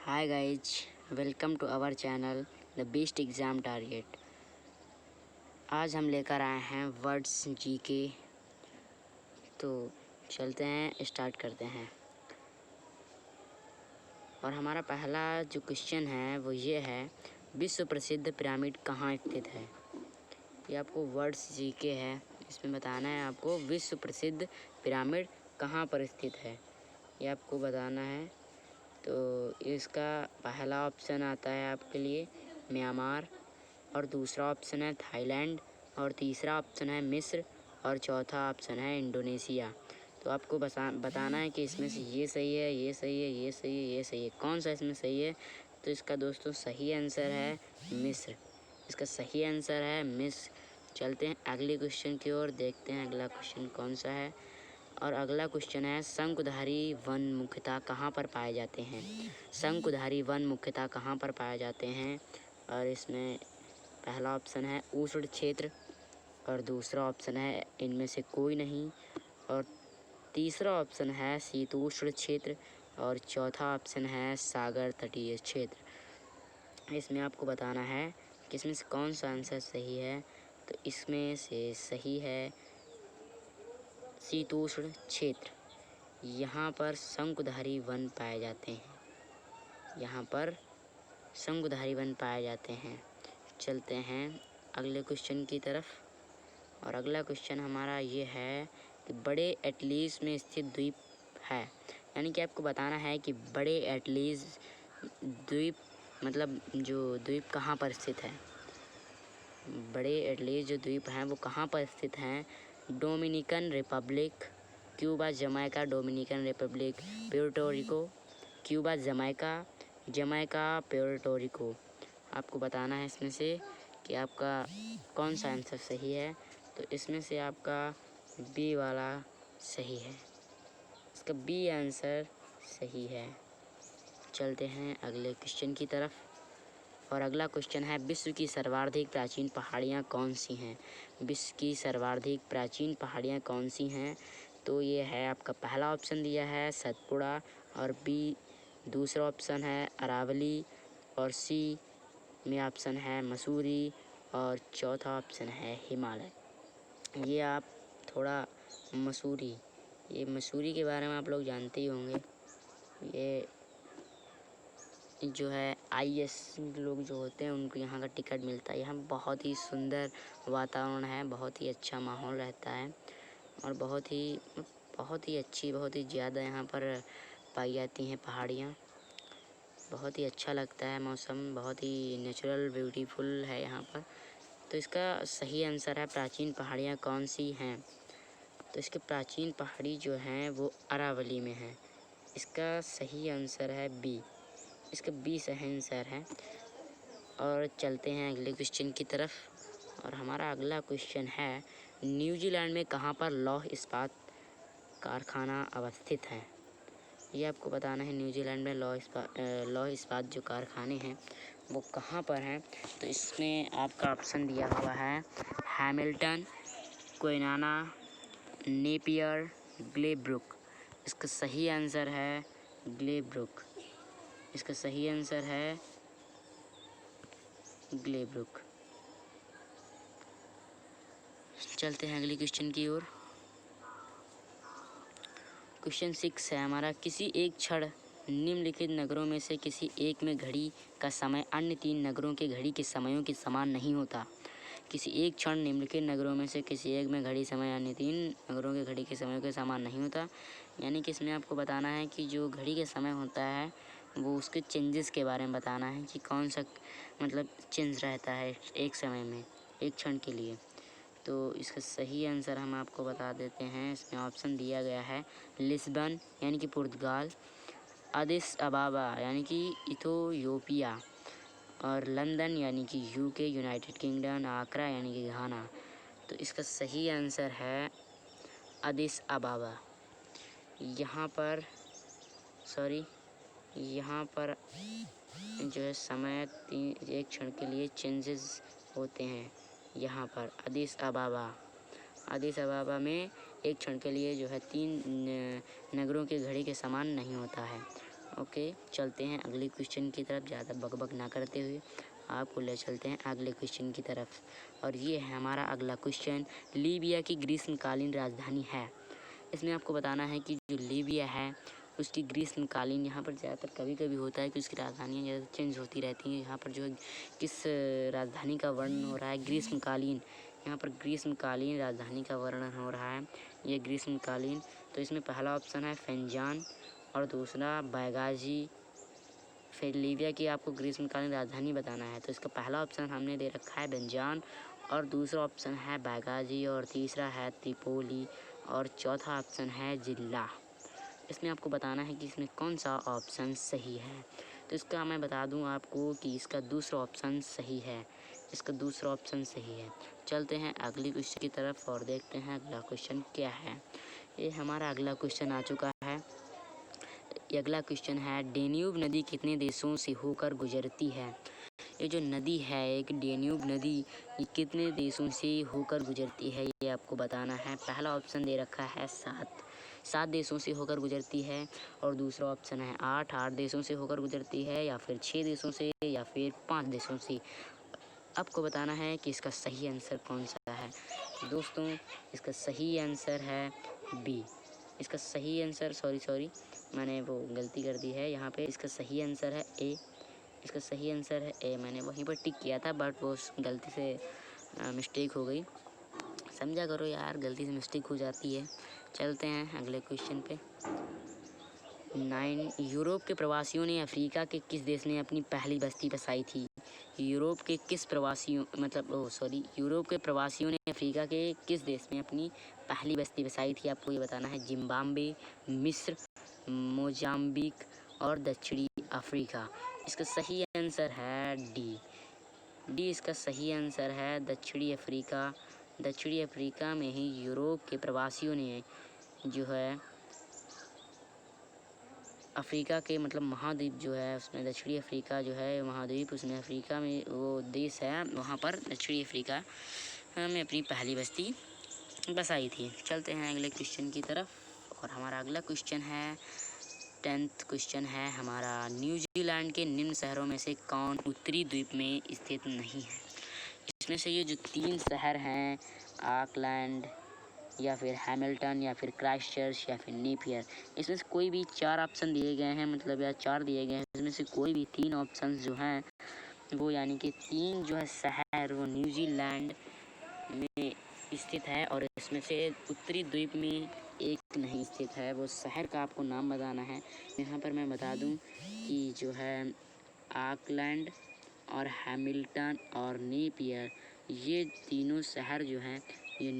Hi guys, welcome to our channel The Beast Exam Target। आज हम लेकर आए हैं वर्ड्स जीके। तो चलते हैं, स्टार्ट करते हैं। और हमारा पहला जो क्वेश्चन है वो ये है, विश्व प्रसिद्ध पिरामिड कहाँ स्थित है। ये आपको वर्ड्स जीके है, इसमें बताना है आपको विश्व प्रसिद्ध पिरामिड कहाँ पर स्थित है, ये आपको बताना है। तो इसका पहला ऑप्शन आता है आपके लिए म्यांमार, और दूसरा ऑप्शन है थाईलैंड, और तीसरा ऑप्शन है मिस्र, और चौथा ऑप्शन है इंडोनेशिया। तो आपको बताना है कि इसमें से ये सही है, ये सही है, ये सही है, ये सही है, कौन सा इसमें सही है। तो इसका दोस्तों सही आंसर है मिस्र। इसका सही आंसर है मिस्र। चलते हैं अगले क्वेश्चन की ओर, देखते हैं अगला क्वेश्चन कौन सा है। और अगला क्वेश्चन है, शंकुधारी वन मुख्यतः कहाँ पर पाए जाते हैं। शंकुधारी वन मुख्यतः कहाँ पर पाए जाते हैं। और इसमें पहला ऑप्शन है उष्ण क्षेत्र, और दूसरा ऑप्शन है इनमें से कोई नहीं, और तीसरा ऑप्शन है शीतोष्ण क्षेत्र, और चौथा ऑप्शन है सागर तटीय क्षेत्र। इसमें आपको बताना है कि इसमें से कौन सा आंसर सही है। तो इसमें से सही है शीतोष्ण क्षेत्र। यहाँ पर शंकुधारी वन पाए जाते हैं। यहाँ पर शंकुधारी वन पाए जाते हैं। चलते हैं अगले क्वेश्चन की तरफ। और अगला क्वेश्चन हमारा ये है कि बड़े एटलीज में स्थित द्वीप है। यानी कि आपको बताना है कि बड़े एटलीज द्वीप मतलब जो द्वीप कहाँ पर स्थित है। बड़े एटलीज जो द्वीप हैं वो कहाँ पर स्थित हैं। Dominican Republic, Cuba, Jamaica, Dominican Republic, Puerto Rico, Cuba, Jamaica, Jamaica, Puerto Rico. आपको बताना है इसमें से कि आपका कौन सा आंसर सही है। तो इसमें से आपका बी वाला सही है। इसका बी आंसर सही है। चलते हैं अगले क्वेश्चन की तरफ। और अगला क्वेश्चन है, विश्व की सर्वाधिक प्राचीन पहाड़ियाँ कौन सी हैं। विश्व की सर्वाधिक प्राचीन पहाड़ियाँ कौन सी हैं। तो ये है आपका पहला ऑप्शन दिया है सतपुड़ा, और बी दूसरा ऑप्शन है अरावली, और सी में ऑप्शन है मसूरी, और चौथा ऑप्शन है हिमालय। ये आप थोड़ा ये मसूरी के बारे में आप लोग जानते ही होंगे। ये जो है IAS लोग जो होते हैं उनको यहाँ का टिकट मिलता है। यहाँ बहुत ही सुंदर वातावरण है, बहुत ही अच्छा माहौल रहता है, और बहुत ही अच्छी, बहुत ही ज़्यादा यहाँ पर पाई जाती हैं पहाड़ियाँ। बहुत ही अच्छा लगता है मौसम, बहुत ही नेचुरल ब्यूटीफुल है यहाँ पर। तो इसका सही आंसर है प्राचीन पहाड़ियाँ कौन सी हैं। तो इसके प्राचीन पहाड़ी जो हैं वो अरावली में है। इसका सही आंसर है बी। इसका बी सही आंसर है। और चलते हैं अगले क्वेश्चन की तरफ। और हमारा अगला क्वेश्चन है, न्यूजीलैंड में कहाँ पर लौह इस्पात कारखाना अवस्थित है। ये आपको बताना है, न्यूजीलैंड में लौह इस्पात जो कारखाने हैं वो कहाँ पर हैं। तो इसमें आपका ऑप्शन दिया हुआ है हैमिल्टन, क्विनाना, नेपियर, ग्लेब्रुक। इसका सही आंसर है ग्लेब्रुक। इसका सही आंसर है ग्लेब्रुक। चलते हैं अगले क्वेश्चन की ओर। क्वेश्चन 6 है हमारा, किसी एक क्षण निम्नलिखित नगरों में से किसी एक में घड़ी का समय अन्य 3 नगरों के घड़ी के समयों के समान नहीं होता। किसी एक क्षण निम्नलिखित नगरों में से किसी एक में घड़ी समय अन्य 3 नगरों के घड़ी के समय के समान नहीं होता। यानी कि इसमें आपको बताना है कि जो घड़ी का समय होता है वो उसके चेंजेस के बारे में बताना है कि कौन सा मतलब चेंज रहता है एक समय में, एक क्षण के लिए। तो इसका सही आंसर हम आपको बता देते हैं। इसमें ऑप्शन दिया गया है लिस्बन यानी कि पुर्तगाल, अदिस अबाबा यानी कि इथियोपिया, और लंदन यानी कि UK यूनाइटेड किंगडम, आकरा यानी कि घाना। तो इसका सही आंसर है अदिस अबाबा। यहाँ पर जो है समय एक क्षण के लिए चेंजेस होते हैं। यहाँ पर अदिस अबाबा में एक क्षण के लिए जो है 3 नगरों के घड़ी के समान नहीं होता है। ओके, चलते हैं अगले क्वेश्चन की तरफ। ज़्यादा बकबक ना करते हुए आपको ले चलते हैं अगले क्वेश्चन की तरफ। और ये है हमारा अगला क्वेश्चन, लीबिया की ग्रीष्मकालीन राजधानी है। इसमें आपको बताना है कि जो लीबिया है उसकी ग्रीष्मकालीन, यहाँ पर ज़्यादातर कभी कभी होता है कि उसकी राजधानियाँ ज़्यादा चेंज होती रहती हैं। यहाँ पर जो है किस राजधानी का वर्णन हो रहा है, ग्रीष्मकालीन, यहाँ पर ग्रीष्मकालीन राजधानी का वर्णन हो रहा है, ये ग्रीष्मकालीन। तो इसमें पहला ऑप्शन है फेंजान और दूसरा बैगाजी। फिर लीबिया की आपको ग्रीष्मकालीन राजधानी बताना है, तो इसका पहला ऑप्शन हमने दे रखा है बेंजान और दूसरा ऑप्शन है बैगाजी और तीसरा है त्रिपोली और चौथा ऑप्शन है जिल्ला। इसमें आपको बताना है कि इसमें कौन सा ऑप्शन सही है। तो इसका मैं बता दूं आपको कि इसका दूसरा ऑप्शन सही है, इसका दूसरा ऑप्शन सही है। चलते हैं अगली क्वेश्चन की तरफ और देखते हैं अगला क्वेश्चन क्या है। ये हमारा अगला क्वेश्चन आ चुका है। अगला क्वेश्चन है, डेन्यूब नदी कितने देशों से होकर गुजरती है। ये जो नदी है एक डेन्यूब नदी, ये कितने देशों से होकर गुजरती है ये आपको बताना है। पहला ऑप्शन दे रखा है 7 देशों से होकर गुजरती है और दूसरा ऑप्शन है 8 देशों से होकर गुजरती है, या फिर 6 देशों से, या फिर 5 देशों से। आपको बताना है कि इसका सही आंसर कौन सा है। दोस्तों इसका सही आंसर है बी। इसका सही आंसर सॉरी मैंने वो गलती कर दी है यहाँ पे। इसका सही आंसर है ए। इसका सही आंसर है ए। मैंने वहीं पर टिक किया था बट वो गलती से मिस्टेक हो गई। समझा करो यार, गलती से मिस्टेक हो जाती है। चलते हैं अगले क्वेश्चन पे। 9 यूरोप के प्रवासियों ने अफ्रीका के किस देश में अपनी पहली बस्ती बसाई थी। यूरोप के प्रवासियों ने अफ्रीका के किस देश में अपनी पहली बस्ती बसाई थी, आपको ये बताना है। जिम्बाब्वे, मिस्र, मोजाम्बिक और दक्षिणी अफ्रीका। इसका सही आंसर है डी इसका सही आंसर है दक्षिणी अफ्रीका। दक्षिणी अफ्रीका में ही यूरोप के प्रवासियों ने जो है अफ्रीका के महाद्वीप जो है उसमें दक्षिणी अफ्रीका जो है महाद्वीप, उसमें अफ्रीका में वो देश है, वहाँ पर दक्षिणी अफ्रीका में अपनी पहली बस्ती बसाई थी। चलते हैं अगले क्वेश्चन की तरफ और हमारा अगला क्वेश्चन है 10th क्वेश्चन है हमारा, न्यूजीलैंड के निम्न शहरों में से कौन उत्तरी द्वीप में स्थित नहीं है। इसमें से ये जो 3 शहर हैं, ऑकलैंड या फिर हैमिल्टन या फिर क्राइस्टचर्च या फिर नेपियर, इसमें से कोई भी 4 ऑप्शन दिए गए हैं, या 4 दिए गए हैं। इसमें से कोई भी 3 ऑप्शन जो हैं वो यानी कि 3 जो है शहर वो न्यूजीलैंड में स्थित है और इसमें से उत्तरी द्वीप में एक नहीं स्थित है। वो शहर का आपको नाम बताना है। यहाँ पर मैं बता दूँ कि जो है ऑकलैंड और हैमिल्टन और नेपियर, ये तीनों शहर जो हैं ये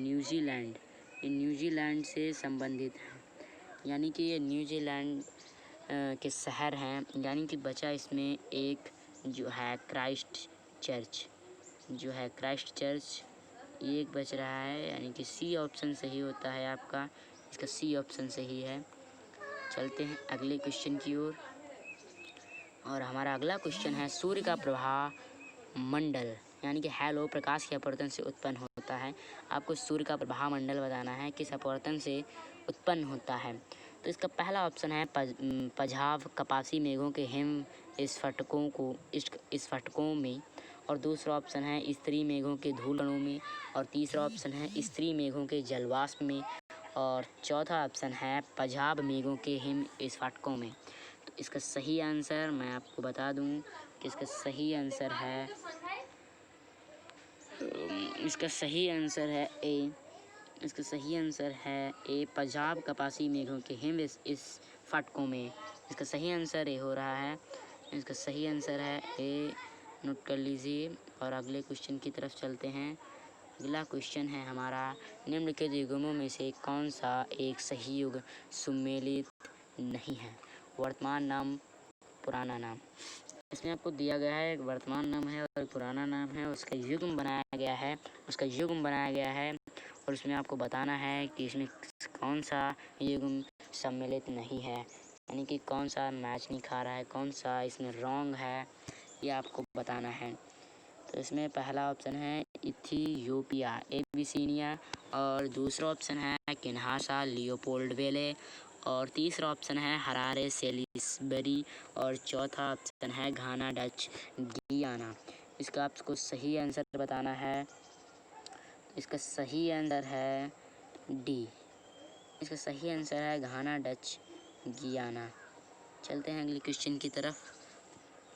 न्यूजीलैंड से संबंधित हैं, यानी कि ये न्यूजीलैंड के शहर हैं। यानी कि बचा इसमें एक जो है क्राइस्ट चर्च, ये एक बच रहा है, यानी कि सी ऑप्शन सही होता है आपका। इसका सी ऑप्शन सही है। चलते हैं अगले क्वेश्चन की ओर और हमारा अगला क्वेश्चन है, सूर्य का प्रभा मंडल यानी कि हैलो प्रकाश के अपवर्तन से उत्पन्न होता है। आपको सूर्य का प्रभा मंडल बताना है किस अपवर्तन से उत्पन्न होता है। तो इसका पहला ऑप्शन है पझाव कपासी मेघों के हिम स्फटिकों में, और दूसरा ऑप्शन है स्त्री मेघों के धूलकणों में, और तीसरा ऑप्शन है स्त्री मेघों के जलवाष्प में, और चौथा ऑप्शन है पझाव मेघों के हिम स्फटिकों में। तो इसका सही आंसर मैं आपको बता दूं कि इसका सही आंसर है ए। इसका सही आंसर है ए, पझाव कपासी मेघों के हिम स्फटिकों में। इसका सही आंसर ए हो रहा है। इसका सही आंसर है ए, नोट कर लीजिए। और अगले क्वेश्चन की तरफ चलते हैं। अगला क्वेश्चन है हमारा, निम्नलिखित युग्मों में से कौन सा एक सही युग सुमेलित नहीं है। वर्तमान नाम, पुराना नाम। इसमें आपको दिया गया है एक वर्तमान नाम है और एक पुराना नाम है, उसका युग्म बनाया गया है और उसमें आपको बताना है कि इसमें कौन सा युग्म सम्मिलित नहीं है, यानी कि कौन सा मैच नहीं खा रहा है, कौन सा इसमें रॉन्ग है, ये आपको बताना है। तो इसमें पहला ऑप्शन है इथियोपिया एबिसिनिया, और दूसरा ऑप्शन है किन्हासा लियोपोल्ड वेले, और तीसरा ऑप्शन है हरारे सेलिसबरी और चौथा ऑप्शन है घाना डच गियाना। इसका आपको सही आंसर बताना है। इसका सही आंसर है डी। इसका सही आंसर है घाना डच गियाना। चलते हैं अगले क्वेश्चन की तरफ।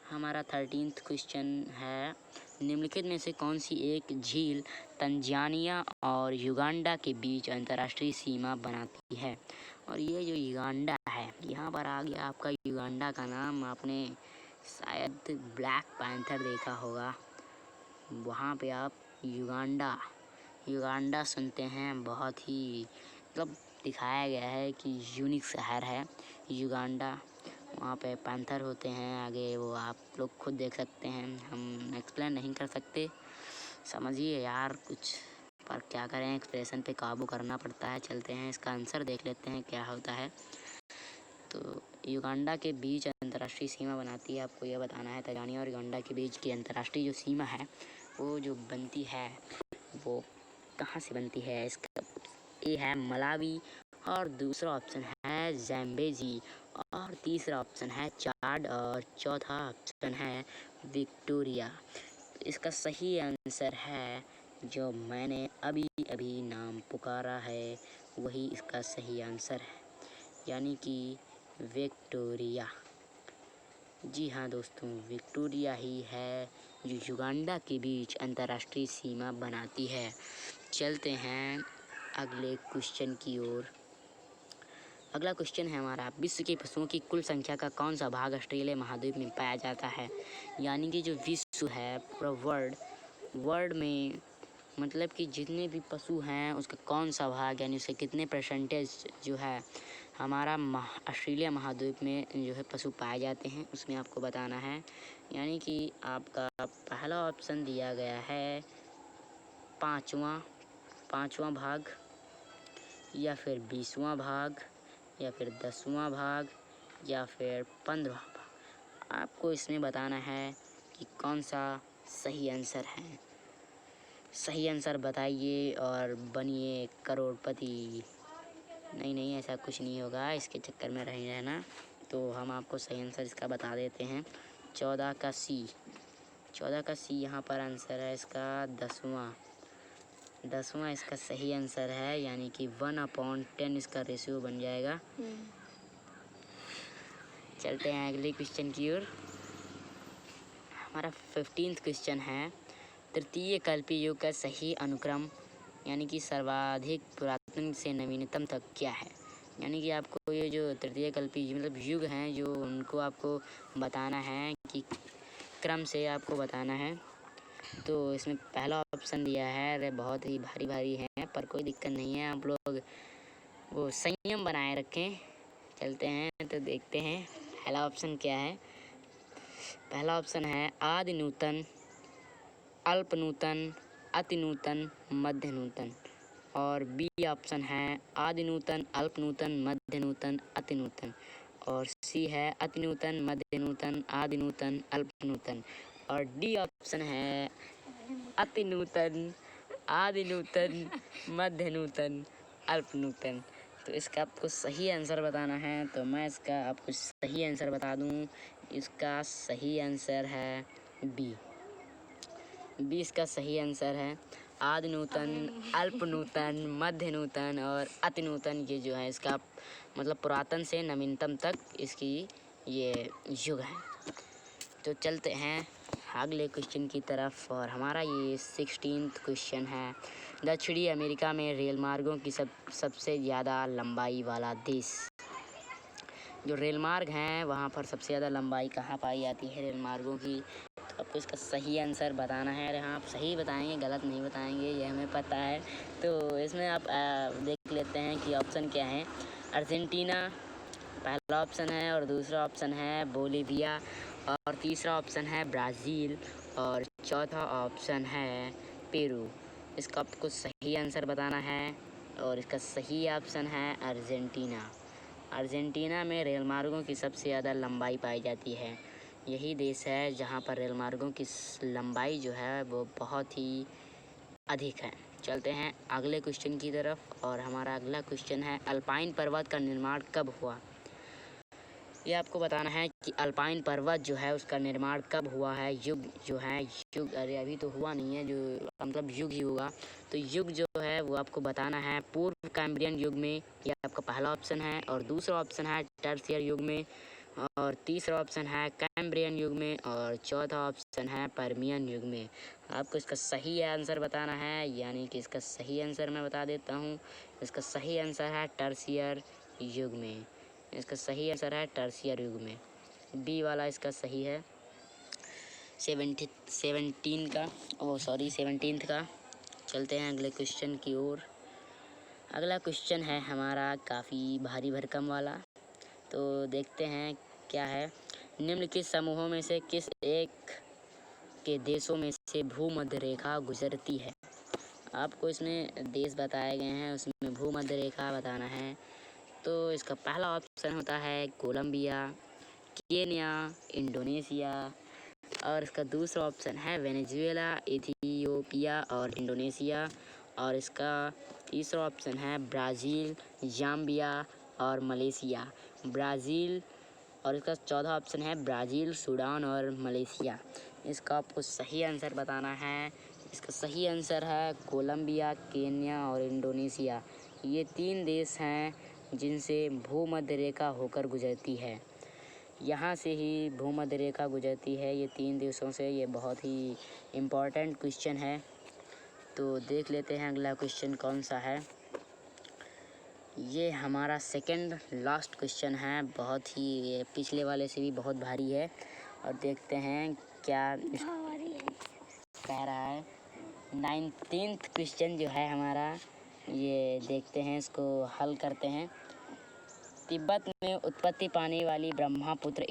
हमारा 13th क्वेश्चन है, निम्नलिखित में से कौन सी एक झील तंजानिया और युगांडा के बीच अंतर्राष्ट्रीय सीमा बनाती है। और ये जो युगांडा है, यहाँ पर आ गया आपका युगांडा का नाम। आपने शायद ब्लैक पैंथर देखा होगा, वहाँ पे आप युगांडा सुनते हैं। बहुत ही मतलब दिखाया गया है कि यूनिक शहर है युगांडा। वहाँ पे पैंथर होते हैं आगे, वो आप लोग खुद देख सकते हैं, हम एक्सप्लेन नहीं कर सकते। समझिए यार कुछ, पर क्या करें, एक्सप्रेशन पे काबू करना पड़ता है। चलते हैं इसका आंसर देख लेते हैं क्या होता है। तो युगांडा के बीच अंतर्राष्ट्रीय सीमा बनाती है, आपको यह बताना है। तंजानिया और युगांडा के बीच की अंतर्राष्ट्रीय जो सीमा है वो जो बनती है वो कहाँ से बनती है। इसका ए है मलावी, और दूसरा ऑप्शन है ज़ैम्बेजी, और तीसरा ऑप्शन है चाड, और चौथा ऑप्शन है विक्टोरिया। इसका सही आंसर है जो मैंने अभी अभी नाम पुकारा है, वही इसका सही आंसर है, यानी कि विक्टोरिया। जी हाँ दोस्तों, विक्टोरिया ही है जो युगांडा के बीच अंतर्राष्ट्रीय सीमा बनाती है। चलते हैं अगले क्वेश्चन की ओर। अगला क्वेश्चन है हमारा, विश्व के पशुओं की कुल संख्या का कौन सा भाग ऑस्ट्रेलिया महाद्वीप में पाया जाता है। यानी कि जो विश्व है पूरा वर्ल्ड में, मतलब कि जितने भी पशु हैं उसका कौन सा भाग, यानी उसके कितने परसेंटेज जो है हमारा ऑस्ट्रेलिया महाद्वीप में जो है पशु पाए जाते हैं, उसमें आपको बताना है। यानी कि आपका पहला ऑप्शन दिया गया है पाँचवां भाग, या फिर 20वां भाग, या फिर 10वां भाग, या फिर 15वां भाग। आपको इसमें बताना है कि कौन सा सही आंसर है। सही आंसर बताइए और बनिए करोड़पति। नहीं, ऐसा कुछ नहीं होगा, इसके चक्कर में नहीं रहना। तो हम आपको सही आंसर इसका बता देते हैं। 14 का सी यहाँ पर आंसर है इसका 10वां इसका सही आंसर है, यानी कि 1/10 इसका रेशियो बन जाएगा। चलते हैं अगले क्वेश्चन की ओर। हमारा 15th क्वेश्चन है, तृतीय कल्पी युग का सही अनुक्रम, यानी कि सर्वाधिक पुरातन से नवीनतम तक क्या है। यानी कि आपको ये जो तृतीय कल्पी मतलब युग हैं जो उनको आपको बताना है कि क्रम से आपको बताना है। तो इसमें पहला ऑप्शन दिया है, अरे बहुत ही भारी है, पर कोई दिक्कत नहीं है, आप लोग वो संयम बनाए रखें। चलते हैं तो देखते हैं पहला ऑप्शन क्या है। पहला ऑप्शन है आदि नूतन, अल्प नूतन, अति नूतन, मध्य नूतन, और बी ऑप्शन है आदि नूतन, अल्प नूतन, मध्य नूतन, अति नूतन, और सी है अति नूतन, मध्य नूतन, आदि नूतन, अल्प नूतन, और डी ऑप्शन है अति नूतन, आदि नूतन, मध्य नूतन, अल्प नूतन। तो इसका आपको सही आंसर बताना है। तो मैं इसका आपको सही आंसर बता दूं, इसका सही आंसर है बी इसका सही आंसर है। आदि नूतन, अल्प नूतन, मध्य नूतन और अति नूतन, ये जो है इसका मतलब पुरातन से नवीनतम तक इसकी ये युग है। तो चलते हैं अगले क्वेश्चन की तरफ, और हमारा ये 16th क्वेश्चन है, दक्षिणी अमेरिका में रेल मार्गों की सबसे ज़्यादा लंबाई वाला देश। जो रेल मार्ग हैं वहाँ पर सबसे ज़्यादा लंबाई कहाँ पाई जाती है रेल मार्गों की। तो आपको इसका सही आंसर बताना है। अरे हाँ, आप सही बताएंगे, गलत नहीं बताएंगे, ये हमें पता है। तो इसमें आप देख लेते हैं कि ऑप्शन क्या है। अर्जेंटीना पहला ऑप्शन है, और दूसरा ऑप्शन है बोलीविया, और तीसरा ऑप्शन है ब्राज़ील, और चौथा ऑप्शन है पेरू। इसका आपको सही आंसर बताना है, और इसका सही ऑप्शन है अर्जेंटीना। अर्जेंटीना में रेल मार्गों की सबसे ज़्यादा लंबाई पाई जाती है। यही देश है जहाँ पर रेल मार्गों की लंबाई जो है वो बहुत ही अधिक है। चलते हैं अगले क्वेश्चन की तरफ। और हमारा अगला क्वेश्चन है, अल्पाइन पर्वत का निर्माण कब हुआ? ये आपको बताना है कि अल्पाइन पर्वत जो है उसका निर्माण कब हुआ है। युग जो है, युग, अरे अभी तो हुआ नहीं है, जो मतलब युग ही होगा। तो युग जो है वो आपको बताना है पूर्व कैम्ब्रियन युग में, ये आपका पहला ऑप्शन है। और दूसरा ऑप्शन है टर्शियर युग में, और तीसरा ऑप्शन है कैम्ब्रियन युग में, और चौथा ऑप्शन है पर्मियन युग में। आपको इसका सही आंसर बताना है, यानी कि इसका सही आंसर मैं बता देता हूँ। इसका सही आंसर है टर्शियर युग में। इसका सही आंसर है टर्शियर युग में, बी वाला इसका सही है। 17 का, ओ सॉरी 17 का। चलते हैं अगले क्वेश्चन की ओर। अगला क्वेश्चन है हमारा काफ़ी भारी भरकम वाला, तो देखते हैं क्या है। निम्नलिखित समूहों में से किस एक के देशों में से भूमध्य रेखा गुजरती है? आपको इसमें देश बताए गए हैं, उसमें भूमध्य रेखा बताना है। तो इसका पहला ऑप्शन होता है कोलंबिया, केन्या, इंडोनेशिया, और इसका दूसरा ऑप्शन है वेनेजुएला, इथियोपिया और इंडोनेशिया, और इसका तीसरा ऑप्शन है ब्राज़ील, जाम्बिया और मलेशिया। ब्राज़ील, और इसका चौथा ऑप्शन है ब्राज़ील, सूडान और मलेशिया। इसका आपको सही आंसर बताना है। इसका सही आंसर है कोलंबिया, केन्या और इंडोनेशिया। ये 3 देश हैं जिनसे भूमध्य रेखा होकर गुजरती है। यहाँ से ही भूमध्य रेखा गुजरती है, ये 3 देशों से। ये बहुत ही इम्पोर्टेंट क्वेश्चन है। तो देख लेते हैं अगला क्वेश्चन कौन सा है। ये हमारा सेकंड लास्ट क्वेश्चन है, बहुत ही, ये पिछले वाले से भी बहुत भारी है। और देखते हैं क्या कह रहा है। 19th क्वेश्चन जो है हमारा, ये देखते हैं, इसको हल करते हैं। तिब्बत में उत्पत्ति पाने वाली ब्रह्मपुत्र,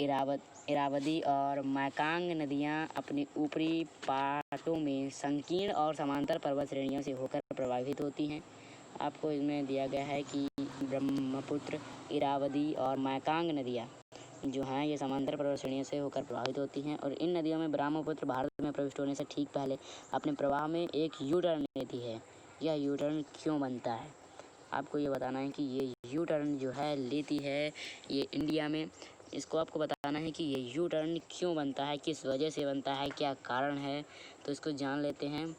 इरावदी और मैकांग नदियां अपनी ऊपरी पाटों में संकीर्ण और समांतर पर्वत श्रेणियों से होकर प्रवाहित होती हैं। आपको इसमें दिया गया है कि ब्रह्मपुत्र, इरावदी और मैकांग नदियां जो हैं ये समांतर पर्वत श्रेणियों से होकर प्रभावित होती हैं। और इन नदियों में ब्रह्मपुत्र भारत में प्रविष्ट होने से ठीक पहले अपने प्रवाह में एक यू टर्न लेती है। यह यू टर्न क्यों बनता है? आपको ये बताना है कि ये यू टर्न जो है लेती है ये इंडिया में। इसको आपको बताना है कि ये यू टर्न क्यों बनता है, किस वजह से बनता है, क्या कारण है। तो इसको जान लेते हैं।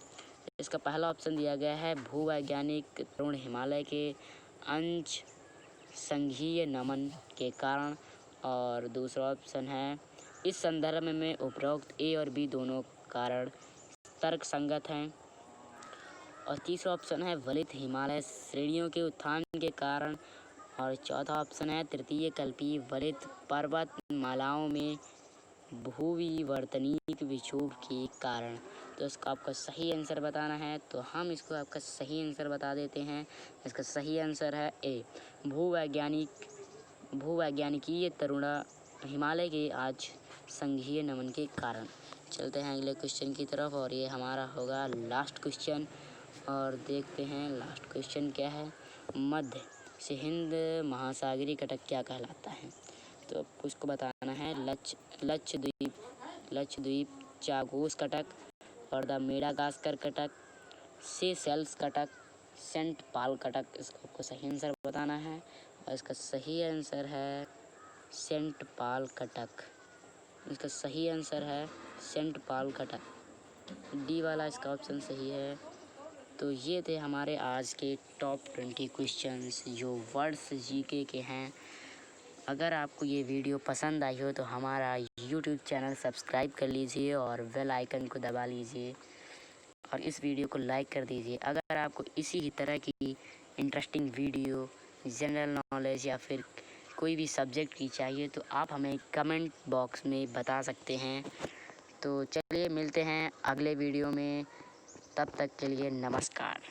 इसका पहला ऑप्शन दिया गया है भूवैज्ञानिक तरुण हिमालय के अंश संघीय नमन के कारण, और दूसरा ऑप्शन है इस संदर्भ में उपरोक्त ए और बी दोनों कारण तर्क संगत हैं, और तीसरा ऑप्शन है वलित हिमालय श्रेणियों के उत्थान के कारण, और चौथा ऑप्शन है तृतीय कल्पीय वलित पर्वतमालाओं में भूविवर्तनिक विक्षोभ के कारण। तो इसका आपका सही आंसर बताना है। तो हम इसको आपका सही आंसर बता देते हैं। इसका सही आंसर है ए, भूवैज्ञानिकीय तरुण हिमालय के आज संघीय नमन के कारण। चलते हैं अगले क्वेश्चन की तरफ, और ये हमारा होगा लास्ट क्वेश्चन। और देखते हैं लास्ट क्वेश्चन क्या है। मध्य से हिंद महासागरीय कटक क्या कहलाता है? तो आपको इसको बताना है लक्षद्वीप, चागोस कटक, और द मेडागास्कर कटक, सेशेल्स कटक, सेंट पाल कटक। इसको आपको सही आंसर बताना है, और इसका सही आंसर है सेंट पाल कटक। इसका सही आंसर है सेंट पाल कटक, डी वाला इसका ऑप्शन सही है। तो ये थे हमारे आज के टॉप 20 क्वेश्चंस जो वर्ड्स जीके के हैं। अगर आपको ये वीडियो पसंद आई हो तो हमारा यूट्यूब चैनल सब्सक्राइब कर लीजिए और बेल आइकन को दबा लीजिए, और इस वीडियो को लाइक कर दीजिए। अगर आपको इसी ही तरह की इंटरेस्टिंग वीडियो, जनरल नॉलेज या फिर कोई भी सब्जेक्ट की चाहिए तो आप हमें कमेंट बॉक्स में बता सकते हैं। तो चलिए मिलते हैं अगले वीडियो में, तब तक के लिए नमस्कार।